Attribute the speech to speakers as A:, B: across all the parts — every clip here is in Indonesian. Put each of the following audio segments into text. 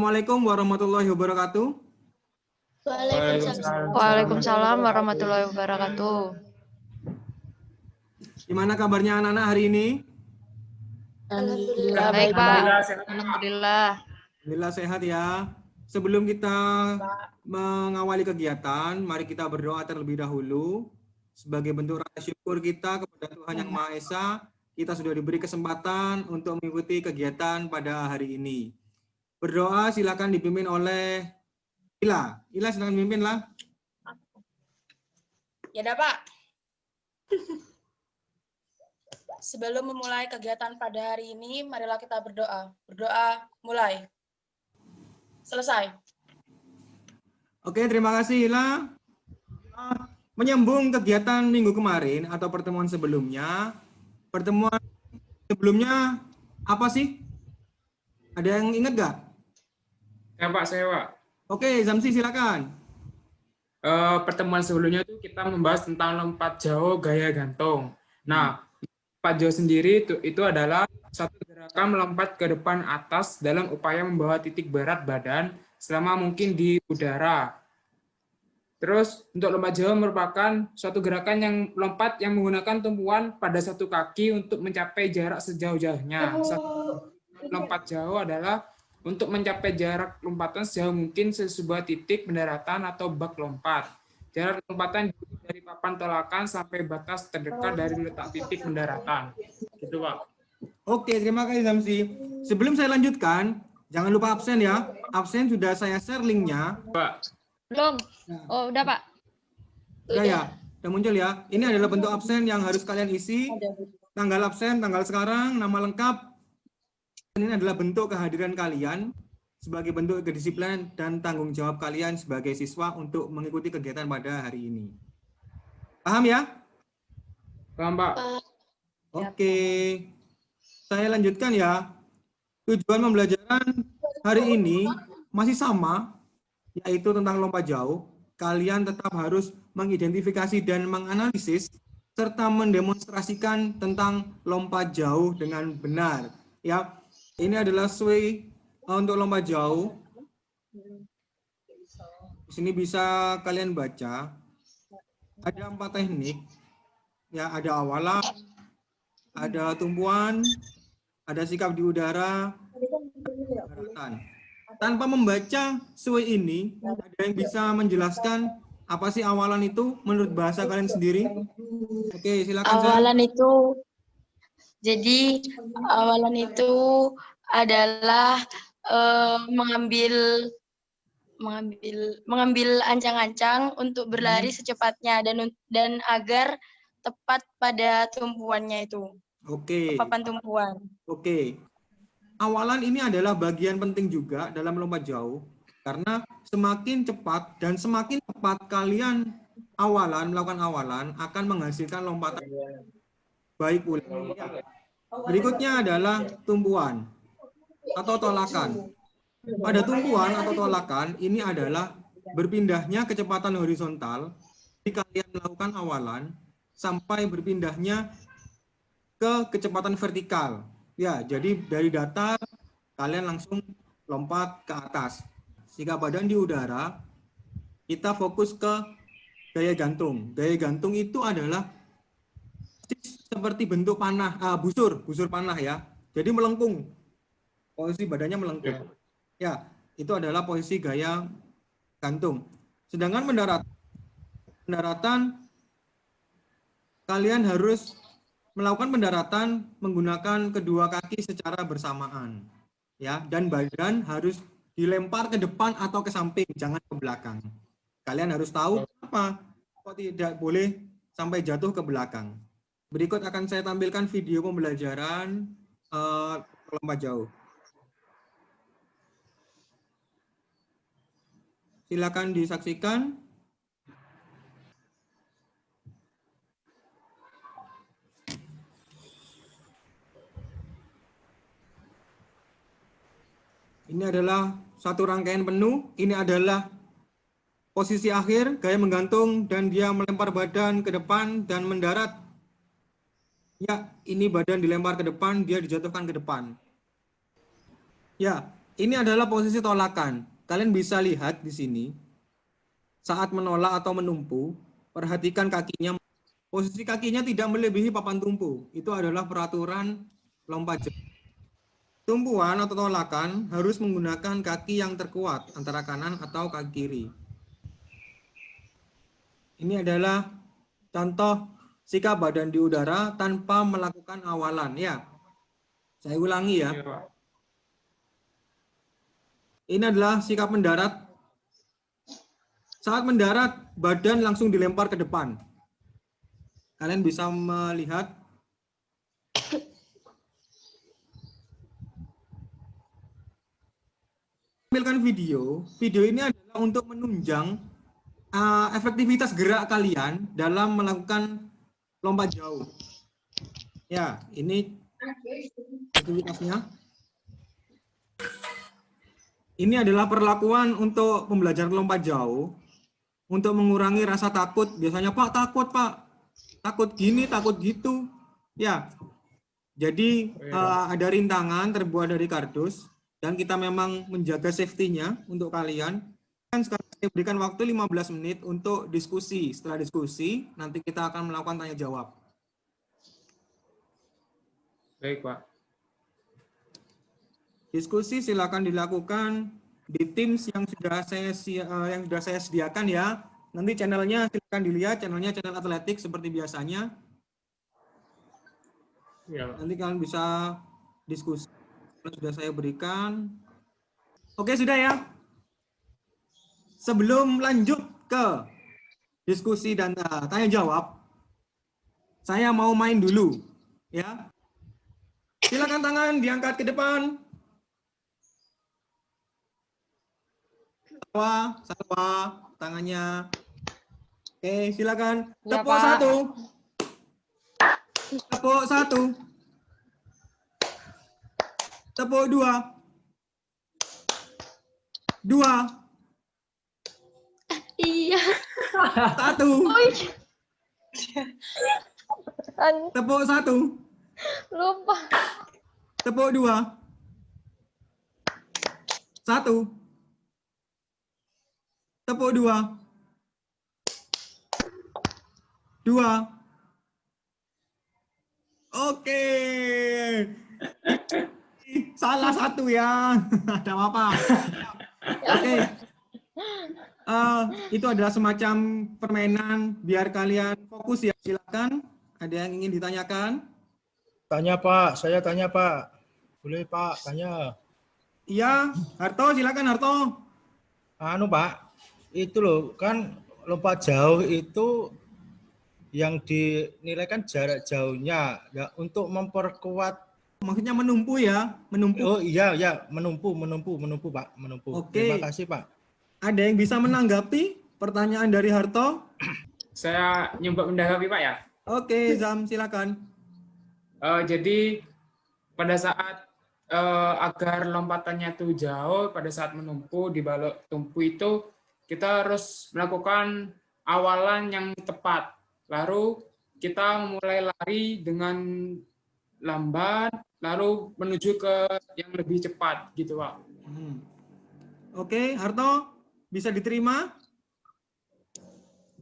A: Assalamualaikum warahmatullahi wabarakatuh.
B: Waalaikumsalam warahmatullahi wabarakatuh.
A: Gimana kabarnya anak-anak hari ini?
B: Alhamdulillah baik, Pak. Alhamdulillah.
A: Alhamdulillah sehat ya. Sebelum kita mengawali kegiatan, mari kita berdoa terlebih dahulu. Sebagai bentuk rasa syukur kita kepada Tuhan Yang Maha Esa, kita sudah diberi kesempatan untuk mengikuti kegiatan pada hari ini. Berdoa silakan dipimpin oleh Ila. Ila silakan pimpin lah.
C: Ya dah, Pak. Sebelum memulai kegiatan pada hari ini, marilah kita berdoa. Berdoa mulai. Selesai.
A: Oke, terima kasih Ila. Menyambung kegiatan minggu kemarin atau pertemuan sebelumnya. Pertemuan sebelumnya apa sih? Ada yang ingat nggak?
D: Ya Pak, saya Pak.
A: Oke, Zamsi silakan.
D: Pertemuan sebelumnya itu kita membahas tentang lompat jauh gaya gantung. Nah, lompat jauh sendiri itu adalah satu gerakan melompat ke depan atas dalam upaya membawa titik berat badan selama mungkin di udara. Terus untuk lompat jauh merupakan suatu gerakan yang lompat yang menggunakan tumpuan pada satu kaki untuk mencapai jarak sejauh-jauhnya. Lompat jauh adalah untuk mencapai jarak lompatan sejauh mungkin sebuah titik pendaratan atau bak lompat. Jarak lompatan dari papan tolakan sampai batas terdekat dari letak titik pendaratan. Gitu, Pak.
A: Oke, terima kasih Zamsi. Sebelum saya lanjutkan, jangan lupa absen ya. Absen sudah saya share linknya.
D: Pak.
B: Belum. Oh, udah, Pak.
A: Udah ya, udah muncul ya. Ini adalah bentuk absen yang harus kalian isi. Tanggal absen, tanggal sekarang, nama lengkap. Ini adalah bentuk kehadiran kalian sebagai bentuk kedisiplinan dan tanggung jawab kalian sebagai siswa untuk mengikuti kegiatan pada hari ini. Paham ya?
D: Paham, Pak.
A: Oke. Saya lanjutkan ya. Tujuan pembelajaran hari ini masih sama, yaitu tentang lompat jauh. Kalian tetap harus mengidentifikasi dan menganalisis serta mendemonstrasikan tentang lompat jauh dengan benar. Ya, ini adalah sesuai untuk lompat jauh. Di sini bisa kalian baca. Ada 4 teknik. Ya, ada awalan, ada tumpuan, ada sikap di udara, daratan. Tanpa membaca sesuai ini, ada yang bisa menjelaskan apa sih awalan itu menurut bahasa kalian sendiri? Oke, silakan.
C: Awalan itu adalah mengambil ancang-ancang untuk berlari secepatnya dan agar tepat pada tumpuannya itu.
A: Oke.
C: Papan tumpuan.
A: Oke. Awalan ini adalah bagian penting juga dalam lompat jauh karena semakin cepat dan semakin tepat kalian melakukan awalan akan menghasilkan lompatan baik pula. Berikutnya adalah tumpuan atau tolakan. Pada tumpuan atau tolakan ini adalah berpindahnya kecepatan horizontal jika kalian melakukan awalan sampai berpindahnya ke kecepatan vertikal. Ya, jadi dari datar kalian langsung lompat ke atas. Jika badan di udara, kita fokus ke gaya gantung. Gaya gantung itu adalah seperti bentuk panah, busur panah ya. Jadi melengkung. Posisi badannya melengkung. Ya, itu adalah posisi gaya gantung. Sedangkan pendaratan kalian harus melakukan pendaratan menggunakan kedua kaki secara bersamaan. Ya, dan badan harus dilempar ke depan atau ke samping, jangan ke belakang. Kalian harus tahu kenapa kok tidak boleh sampai jatuh ke belakang. Berikut akan saya tampilkan video pembelajaran lompat jauh. Silakan disaksikan. Ini adalah satu rangkaian penuh. Ini adalah posisi akhir, gaya menggantung, dan dia melempar badan ke depan dan mendarat. Ya, ini badan dilempar ke depan, dia dijatuhkan ke depan. Ya, ini adalah posisi tolakan. Kalian bisa lihat di sini. Saat menolak atau menumpu, perhatikan kakinya. Posisi kakinya tidak melebihi papan tumpu. Itu adalah peraturan lompat jauh. Tumpuan atau tolakan harus menggunakan kaki yang terkuat antara kanan atau kaki kiri. Ini adalah contoh sikap badan di udara tanpa melakukan awalan. Ya, saya ulangi ya.
D: Iya, Pak.
A: Ini adalah sikap mendarat. Saat mendarat, badan langsung dilempar ke depan. Kalian bisa melihat. Ambilkan video. Video ini adalah untuk menunjang efektivitas gerak kalian dalam melakukan lompat jauh. Ya, ini aktivitasnya. Ini adalah perlakuan untuk pembelajaran lompat jauh untuk mengurangi rasa takut. Biasanya Pak takut Pak, takut gini, takut gitu. Ya, jadi ada rintangan terbuat dari kardus dan kita memang menjaga safety-nya untuk kalian. Sekarang saya berikan waktu 15 menit untuk diskusi. Setelah diskusi, nanti kita akan melakukan tanya jawab.
D: Baik, Pak.
A: Diskusi silakan dilakukan di Teams yang sudah saya sediakan ya. Nanti channelnya silakan dilihat, channelnya channel atletik seperti biasanya.
D: Iya, Pak.
A: Nanti kalian bisa diskusi. Sudah saya berikan. Oke, sudah ya. Sebelum lanjut ke diskusi dan tanya jawab, saya mau main dulu, ya. Silakan tangan diangkat ke depan. Salwa, tangannya. Oke, silakan.
B: Ya,
A: Tepuk
B: Pak.
A: satu. Tepuk satu. Tepuk dua. Dua.
B: Iya.
A: Satu.
B: Oh, iya.
A: Tepuk satu.
B: Lupa.
A: Tepuk dua. Satu. Tepuk dua. Dua. Oke. Salah satu ya. Ada apa? Oke. Itu adalah semacam permainan biar kalian fokus ya. Silakan. Ada yang ingin ditanyakan?
E: Tanya Pak, saya tanya Pak. Boleh Pak, tanya.
A: Iya, Harto, silakan Harto.
E: Anu Pak, itu loh kan lompat jauh itu yang dinilai kan jarak jauhnya. Ya, untuk memperkuat.
A: Maksudnya menumpu ya, menumpu.
E: Oh iya, ya menumpu Pak, menumpu.
A: Oke.
E: Terima kasih Pak.
A: Ada yang bisa menanggapi pertanyaan dari Harto?
D: Saya nyoba menanggapi, Pak ya.
A: Oke, Zam, silakan.
D: Jadi pada saat agar lompatannya itu jauh, pada saat menumpu di balok tumpu itu kita harus melakukan awalan yang tepat. Lalu kita mulai lari dengan lambat, lalu menuju ke yang lebih cepat gitu, Pak.
A: Oke, Harto, bisa diterima?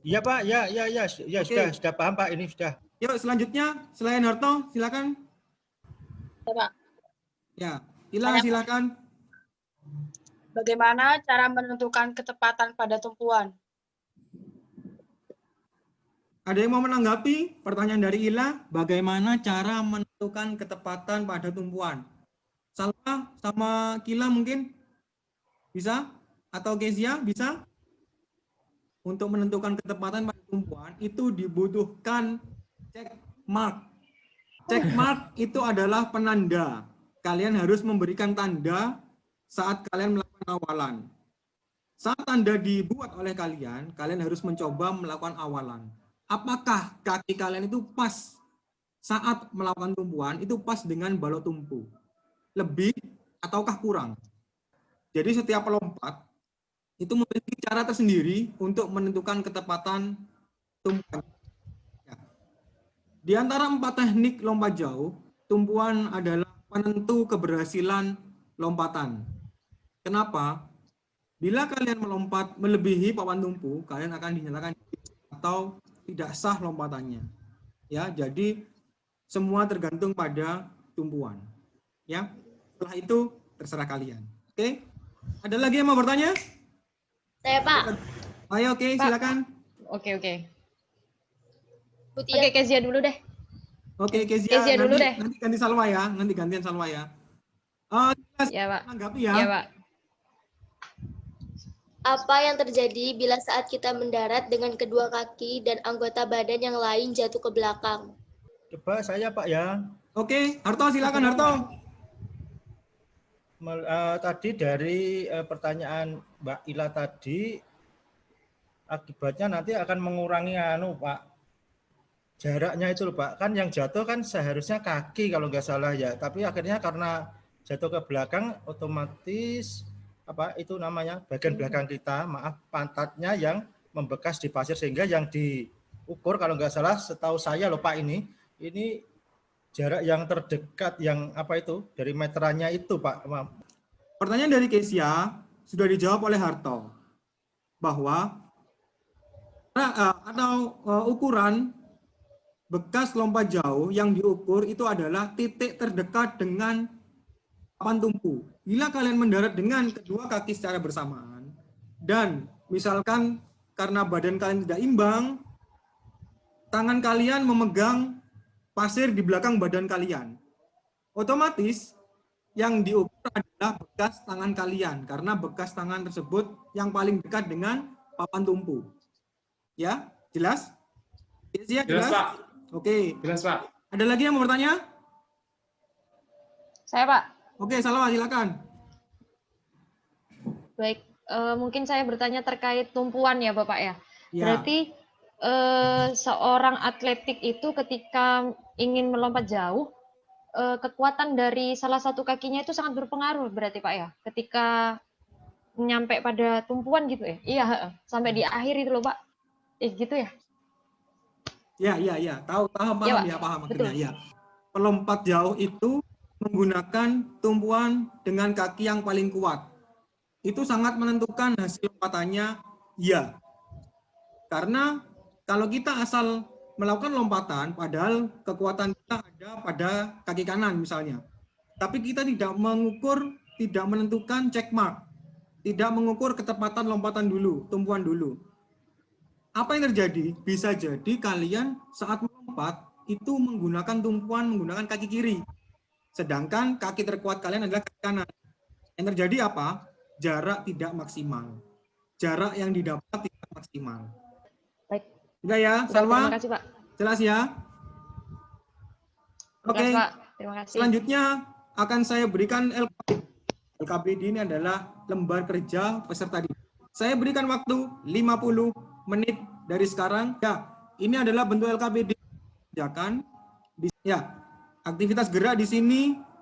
E: Iya Pak, ya
A: Oke.
E: sudah paham Pak, ini sudah.
A: Yuk, selanjutnya selain Harto, silakan.
C: Ya, Pak.
A: Ya, Ila silakan.
C: Bagaimana cara menentukan ketepatan pada tumpuan?
A: Ada yang mau menanggapi pertanyaan dari Ila? Bagaimana cara menentukan ketepatan pada tumpuan? Salma sama Kila mungkin? Bisa? Atau Kezia bisa? Untuk menentukan ketepatan pada tumpuan itu dibutuhkan check mark. Check mark itu adalah penanda. Kalian harus memberikan tanda saat kalian melakukan awalan. Saat tanda dibuat oleh kalian, kalian harus mencoba melakukan awalan. Apakah kaki kalian itu pas saat melakukan tumpuan, itu pas dengan balok tumpu? Lebih ataukah kurang? Jadi setiap pelompat itu memiliki cara tersendiri untuk menentukan ketepatan tumpuan. Di antara 4 teknik lompat jauh, tumpuan adalah penentu keberhasilan lompatan. Kenapa? Bila kalian melompat melebihi papan tumpu, kalian akan dinyatakan atau tidak sah lompatannya. Ya, jadi semua tergantung pada tumpuan. Ya, setelah itu terserah kalian. Oke? Ada lagi yang mau bertanya?
F: Saya, Pak.
A: Ayo, oke,
B: Pak.
A: silakan.
B: Oke, oke.
F: Butia.
B: Oke, Kezia dulu deh.
A: Oke, Kezia,
B: Kezia dulu
A: nanti,
B: deh.
A: nanti ganti Salwa ya, nanti gantian Salwa ya.
B: Ya, Pak.
A: Tanggapi ya.
B: Ya, Pak.
F: Apa yang terjadi bila saat kita mendarat dengan kedua kaki dan anggota badan yang lain jatuh ke belakang?
E: Coba saya Pak ya.
A: Oke, Harto silakan Harto.
E: Tadi dari pertanyaan Mbak Ila tadi, akibatnya nanti akan mengurangi Pak. Jaraknya itu loh Pak. Kan yang jatuh kan seharusnya kaki kalau nggak salah ya. Tapi akhirnya karena jatuh ke belakang otomatis apa itu namanya bagian belakang kita, maaf, pantatnya yang membekas di pasir sehingga yang diukur kalau nggak salah setahu saya loh Pak ini jarak yang terdekat yang apa itu dari meterannya itu Pak.
A: Pertanyaan dari Kezia sudah dijawab oleh Harto bahwa ukuran bekas lompat jauh yang diukur itu adalah titik terdekat dengan papan tumpu. Bila kalian mendarat dengan kedua kaki secara bersamaan dan misalkan karena badan kalian tidak imbang, tangan kalian memegang pasir di belakang badan kalian. Otomatis yang diukur adalah bekas tangan kalian karena bekas tangan tersebut yang paling dekat dengan papan tumpu. Ya, jelas? Ya,
D: Jelas, Pak.
A: Oke.
D: Jelas, Pak.
A: Ada lagi yang mau bertanya?
B: Saya, Pak.
A: Oke, Salwa silakan.
B: Baik, mungkin saya bertanya terkait tumpuan ya, Bapak ya.
A: Ya.
B: Berarti seorang atletik itu ketika ingin melompat jauh, kekuatan dari salah satu kakinya itu sangat berpengaruh berarti Pak ya, ketika nyampe pada tumpuan gitu ya? Iya, sampai di akhir itu loh Pak. Gitu ya?
A: Ya. Paham
B: Ya, Pak.
A: paham
B: Betul.
A: maksudnya. Ya. Pelompat jauh itu menggunakan tumpuan dengan kaki yang paling kuat. Itu sangat menentukan hasil lompatannya, ya. Karena kalau kita asal melakukan lompatan, padahal kekuatan kita ada pada kaki kanan misalnya. Tapi kita tidak mengukur, tidak menentukan check mark. Tidak mengukur ketepatan lompatan dulu, tumpuan dulu. Apa yang terjadi? Bisa jadi kalian saat melompat itu menggunakan tumpuan, menggunakan kaki kiri. Sedangkan kaki terkuat kalian adalah kaki kanan. Yang terjadi apa? Jarak tidak maksimal. Jarak yang didapat tidak maksimal.
B: Baik.
A: Sudah ya, Salwa?
B: Terima kasih Pak.
A: Jelas ya? Oke.
B: Jelas, Pak. Terima kasih.
A: Selanjutnya akan saya berikan LKPD. LKPD ini adalah lembar kerja peserta didik. Saya berikan waktu 50 menit dari sekarang. Ya, ini adalah bentuk LKPD. Ya, aktivitas gerak di sini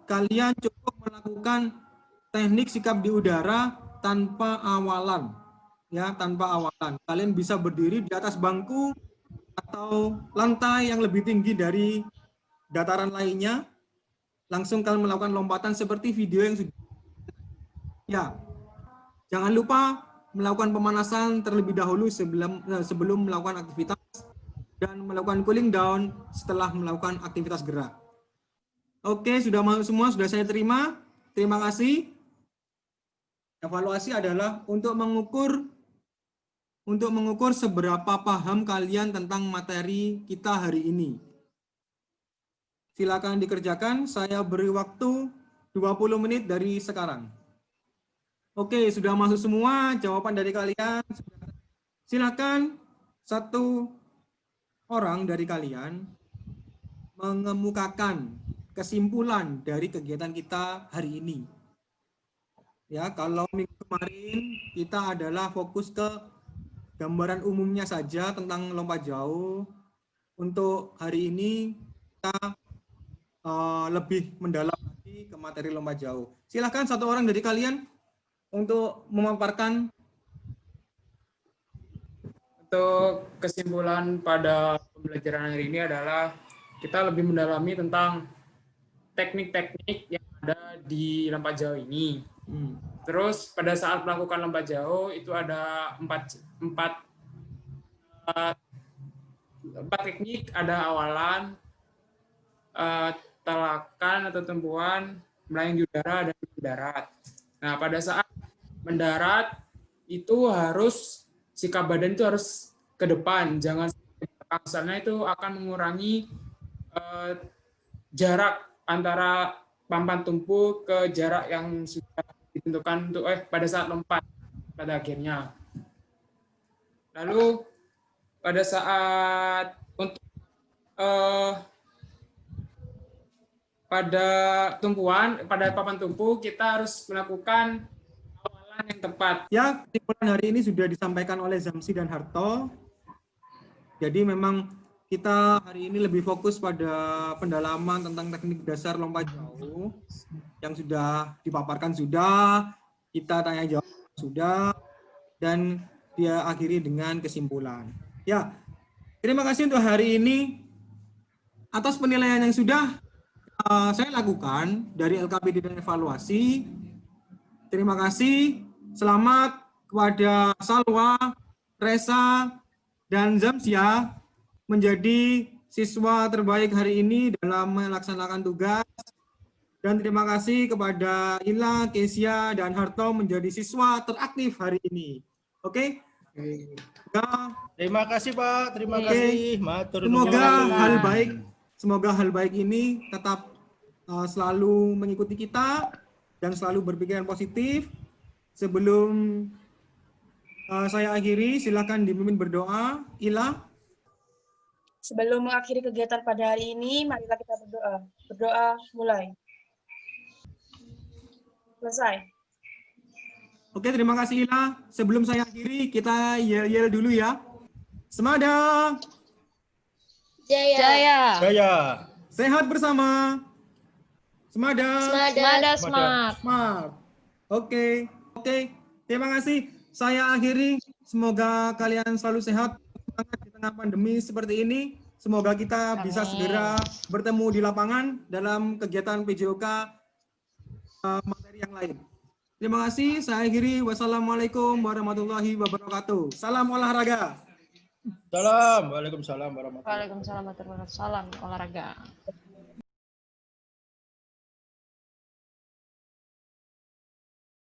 A: kalian cukup melakukan teknik sikap di udara tanpa awalan. Ya, tanpa awalan. Kalian bisa berdiri di atas bangku atau lantai yang lebih tinggi dari dataran lainnya. Langsung kalian melakukan lompatan seperti video yang sudah. Ya, jangan lupa melakukan pemanasan terlebih dahulu sebelum melakukan aktivitas dan melakukan cooling down setelah melakukan aktivitas gerak. Oke, sudah masuk semua, sudah saya terima. Terima kasih. Evaluasi adalah untuk mengukur seberapa paham kalian tentang materi kita hari ini. Silakan dikerjakan, saya beri waktu 20 menit dari sekarang. Oke, sudah masuk semua jawaban dari kalian. Silakan satu orang dari kalian mengemukakan kesimpulan dari kegiatan kita hari ini. Ya, kalau minggu kemarin kita adalah fokus ke gambaran umumnya saja tentang lompat jauh. Untuk hari ini kita lebih mendalam lagi ke materi lompat jauh. Silakan satu orang dari kalian untuk memaparkan.
D: Untuk kesimpulan pada pembelajaran hari ini adalah kita lebih mendalami tentang teknik-teknik yang ada di lompat jauh ini. Terus pada saat melakukan lompat jauh itu ada empat teknik, ada awalan, talakan atau tempuhan, melayang di udara, dan mendarat. Nah, pada saat mendarat itu harus sikap badan itu harus ke depan, jangan ke belakang, karena itu akan mengurangi jarak antara papan tumpu ke jarak yang sudah ditentukan untuk pada saat lompat pada akhirnya. Lalu pada saat untuk pada papan tumpu kita harus melakukan awalan yang tepat.
A: Ya, kesimpulan hari ini sudah disampaikan oleh Zamsi dan Harto. Jadi memang kita hari ini lebih fokus pada pendalaman tentang teknik dasar lompat jauh yang sudah dipaparkan sudah, kita tanya jawab sudah, dan dia akhiri dengan kesimpulan. Ya, terima kasih untuk hari ini. Atas penilaian yang sudah saya lakukan dari LKPD dan evaluasi. Terima kasih. Selamat kepada Salwa, Resa, dan Zamsia menjadi siswa terbaik hari ini dalam melaksanakan tugas. Dan terima kasih kepada Ila, Kesia, dan Harto menjadi siswa teraktif hari ini. Oke? Ya.
E: Terima kasih Pak, terima
A: Oke.
E: kasih. Matur
A: Semoga
E: nuwun.
A: hal baik ini tetap selalu mengikuti kita dan selalu berpikiran positif. Sebelum saya akhiri, silakan dipimpin berdoa. Ila.
C: Sebelum mengakhiri kegiatan pada hari ini, marilah kita berdoa. Berdoa mulai. Selesai.
A: Oke, terima kasih Ila. Sebelum saya akhiri, kita yel-yel dulu ya. Semada.
F: Jaya.
B: Jaya.
E: Jaya.
A: Sehat bersama. Semada.
F: Semada.
B: Smart.
A: Smart. Oke. Terima kasih. Saya akhiri. Semoga kalian selalu sehat, semangat di tengah pandemi seperti ini. Semoga kita bisa
B: Amin.
A: segera bertemu di lapangan dalam kegiatan PJOK materi yang lain. Terima kasih. Saya akhiri. Wassalamualaikum warahmatullahi wabarakatuh. Salam olahraga.
E: Salam. Waalaikumsalam warahmatullahi wabarakatuh.
B: Waalaikumsalam warahmatullahi wabarakatuh. Salam olahraga.